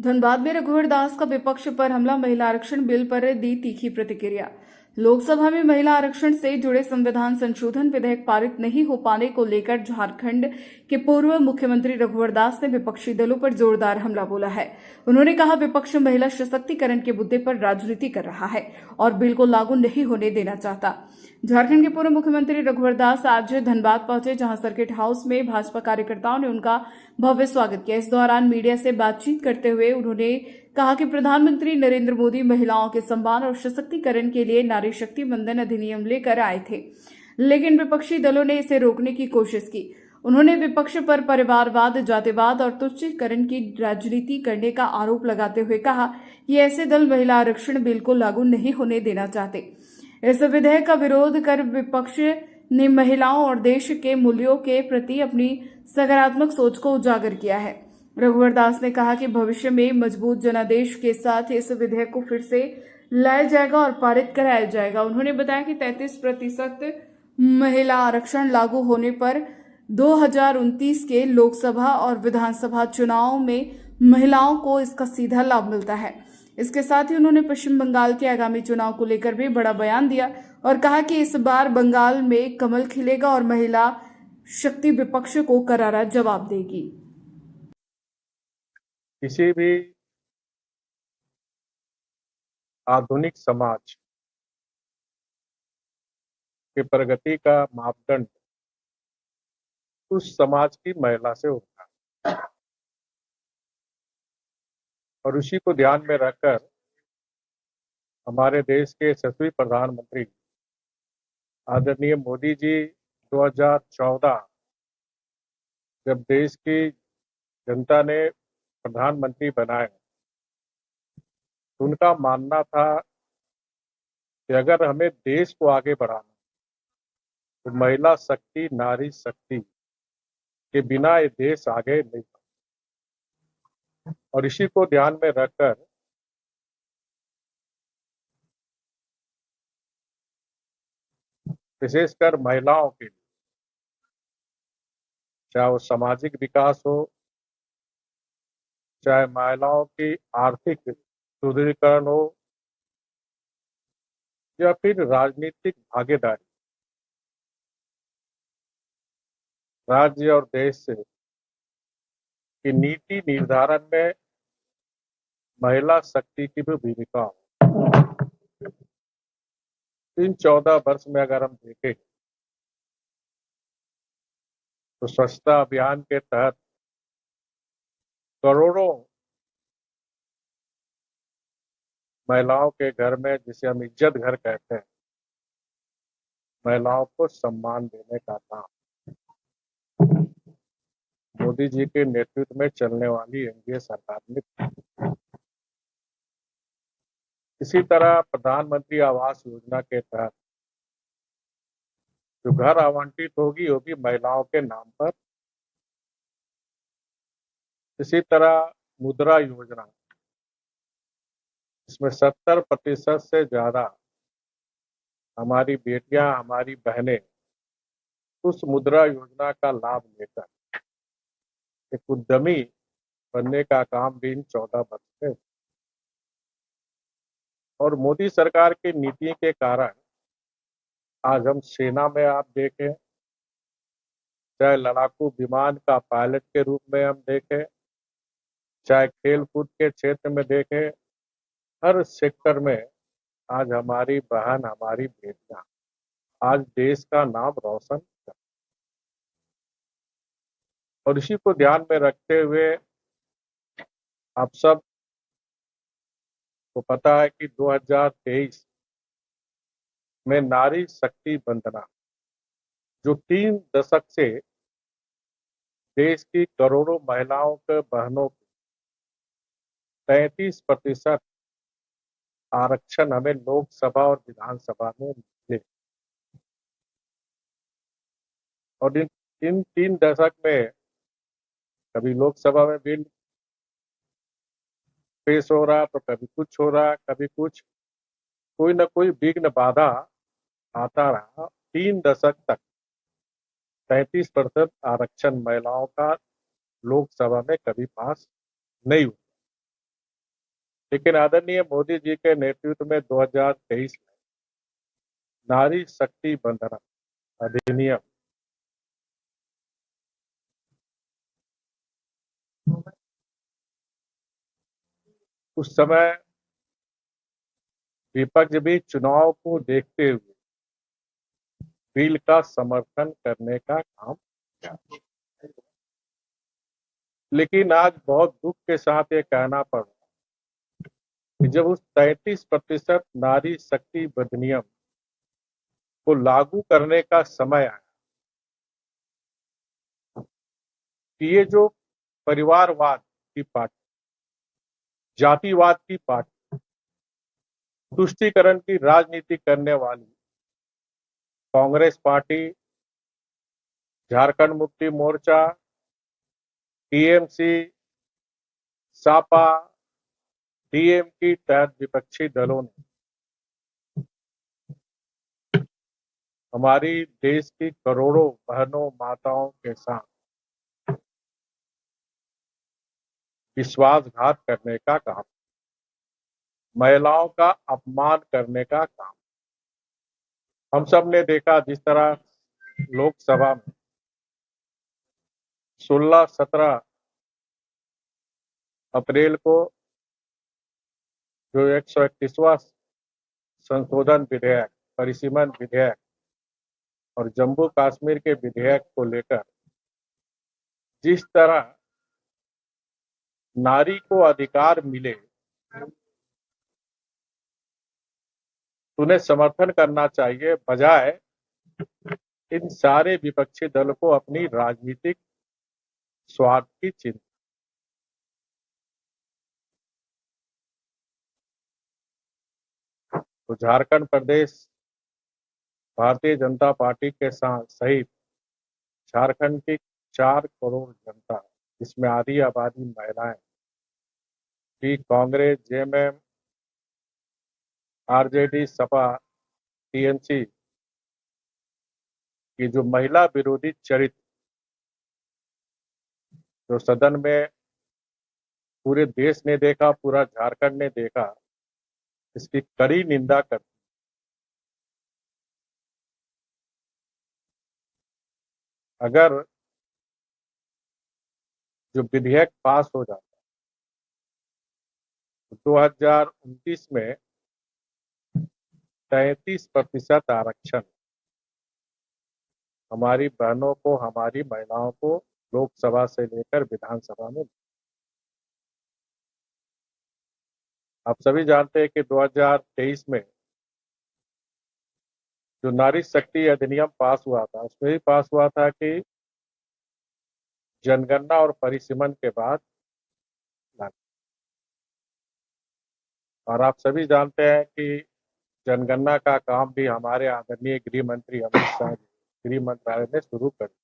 धनबाद में रघुवर दास का विपक्ष पर हमला, महिला आरक्षण बिल पर दी तीखी प्रतिक्रिया। लोकसभा में महिला आरक्षण से जुड़े संविधान संशोधन विधेयक पारित नहीं हो पाने को लेकर झारखंड के पूर्व मुख्यमंत्री रघुवर दास ने विपक्षी दलों पर जोरदार हमला बोला है। उन्होंने कहा, विपक्ष महिला सशक्तिकरण के मुद्दे पर राजनीति कर रहा है और बिल को लागू नहीं होने देना चाहता। झारखंड के पूर्व मुख्यमंत्री रघुवर दास आज धनबाद पहुंचे, जहां सर्किट हाउस में भाजपा कार्यकर्ताओं ने उनका भव्य स्वागत किया। इस दौरान मीडिया से बातचीत करते हुए उन्होंने कहा कि प्रधानमंत्री नरेंद्र मोदी महिलाओं के सम्मान और सशक्तिकरण के लिए नारी शक्ति वंदन अधिनियम लेकर आए थे, लेकिन विपक्षी दलों ने इसे रोकने की कोशिश की। उन्होंने विपक्ष पर परिवारवाद, जातिवाद और तुच्छीकरण की राजनीति करने का आरोप लगाते हुए कहा कि ऐसे दल महिला आरक्षण बिल को लागू नहीं होने देना चाहते। इस विधेयक का विरोध कर विपक्ष ने महिलाओं और देश के मूल्यों के प्रति अपनी सकारात्मक सोच को उजागर किया है। रघुवर दास ने कहा कि भविष्य में मजबूत जनादेश के साथ इस विधेयक को फिर से लाया जाएगा और पारित कराया जाएगा। उन्होंने बताया कि 33% महिला आरक्षण लागू होने पर 2029 के लोकसभा और विधानसभा चुनाव में महिलाओं को इसका सीधा लाभ मिलता है। इसके साथ ही उन्होंने पश्चिम बंगाल के आगामी चुनाव को लेकर भी बड़ा बयान दिया और कहा कि इस बार बंगाल में कमल खिलेगा और महिला शक्ति विपक्ष को करारा जवाब देगी। किसी भी आधुनिक समाज के प्रगति का मापदंड उस समाज की महिला से होता है और उसी को ध्यान में रखकर हमारे देश के यशस्वी प्रधानमंत्री आदरणीय मोदी जी 2014 जब देश की जनता ने प्रधानमंत्री बनाए, उनका मानना था कि अगर हमें देश को आगे बढ़ाना तो महिला शक्ति, नारी शक्ति के बिना ये देश आगे नहीं बढ़ा। और इसी को ध्यान में रखकर विशेषकर महिलाओं के लिए, चाहे वो सामाजिक विकास हो, चाहे महिलाओं की आर्थिक सुदृढ़ीकरण हो या फिर राजनीतिक भागीदारी, राज्य और देश से की नीति निर्धारण में महिला शक्ति की भी भूमिका हो। इन 14 वर्ष में अगर हम देखें तो स्वच्छता अभियान के तहत करोड़ों महिलाओं के घर में, जिसे हम इज्जत घर कहते हैं, महिलाओं को सम्मान देने का काम मोदी जी के नेतृत्व में चलने वाली एनडीए सरकार ने। इसी तरह प्रधानमंत्री आवास योजना के तहत जो घर आवंटित होगी वो भी महिलाओं के नाम पर। इसी तरह मुद्रा योजना, इसमें 70% से ज्यादा हमारी बेटियां, हमारी बहनें उस मुद्रा योजना का लाभ लेकर एक उद्यमी बनने का काम भी इन 14 वर्ष में। और मोदी सरकार की नीति के कारण आज हम सेना में आप देखें, चाहे लड़ाकू विमान का पायलट के रूप में हम देखें, चाहे खेल कूद के क्षेत्र में देखें, हर सेक्टर में आज हमारी बहन, हमारी बेटियां आज देश का नाम रोशन कर। और इसी को ध्यान में रखते हुए आप सब को पता है कि 2023 में नारी शक्ति वंदना, जो 3 दशक से देश की करोड़ों महिलाओं के बहनों को 33% आरक्षण हमें लोकसभा और विधानसभा में मिले। और इन 3 दशक में कभी लोकसभा में बिल पेश हो रहा तो कभी कुछ हो रहा, कभी कुछ, कोई ना कोई विघ्न बाधा आता रहा। 3 दशक तक 33% आरक्षण महिलाओं का लोकसभा में कभी पास नहीं हुआ। लेकिन आदरणीय मोदी जी के नेतृत्व में 2023 में नारी शक्ति बंधन अधिनियम उस समय विपक्ष भी चुनाव को देखते हुए बिल का समर्थन करने का काम किया। लेकिन आज बहुत दुख के साथ ये कहना पड़ रहा है कि जब उस 33% नारी शक्ति अधिनियम को लागू करने का समय आया कि ये जो परिवारवाद की पार्टी, जातिवाद की पार्टी, तुष्टीकरण की राजनीति करने वाली Congress party, Jharkhand Mukti Morcha, TMC, Sapa, DM की तहत विपक्षी दलों ने हमारी देश की करोड़ों बहनों माताओं के साथ विश्वासघात करने का काम, महिलाओं का अपमान करने का काम हम सब ने देखा। जिस तरह लोकसभा में 16-17 अप्रैल को जो 131वां संशोधन विधेयक, परिसीमन विधेयक और जम्मू कश्मीर के विधेयक को लेकर जिस तरह नारी को अधिकार मिले, उन्हें समर्थन करना चाहिए, बजाय इन सारे विपक्षी दल को अपनी राजनीतिक स्वार्थ की चिंता। तो झारखंड प्रदेश भारतीय जनता पार्टी के साथ सहित झारखंड की 4 करोड़ जनता, जिसमें आधी आबादी महिलाएं भी Congress, JMM, RJD, Sapa, TMC की जो महिला विरोधी चरित्र जो सदन में पूरे देश ने देखा, पूरा झारखंड ने देखा, इसकी कड़ी निंदा करती। अगर जो विधेयक पास हो जाता तो 2029 में 33% आरक्षण हमारी बहनों को, हमारी महिलाओं को लोकसभा से लेकर विधानसभा में। आप सभी जानते हैं कि 2023 में जो नारी शक्ति अधिनियम पास हुआ था, उसमें भी पास हुआ था कि जनगणना और परिसीमन के बाद लाना। और आप सभी जानते हैं कि जनगणना का काम भी हमारे आदरणीय गृह मंत्री अमित शाह जी गृह मंत्रालय ने शुरू कर दिया।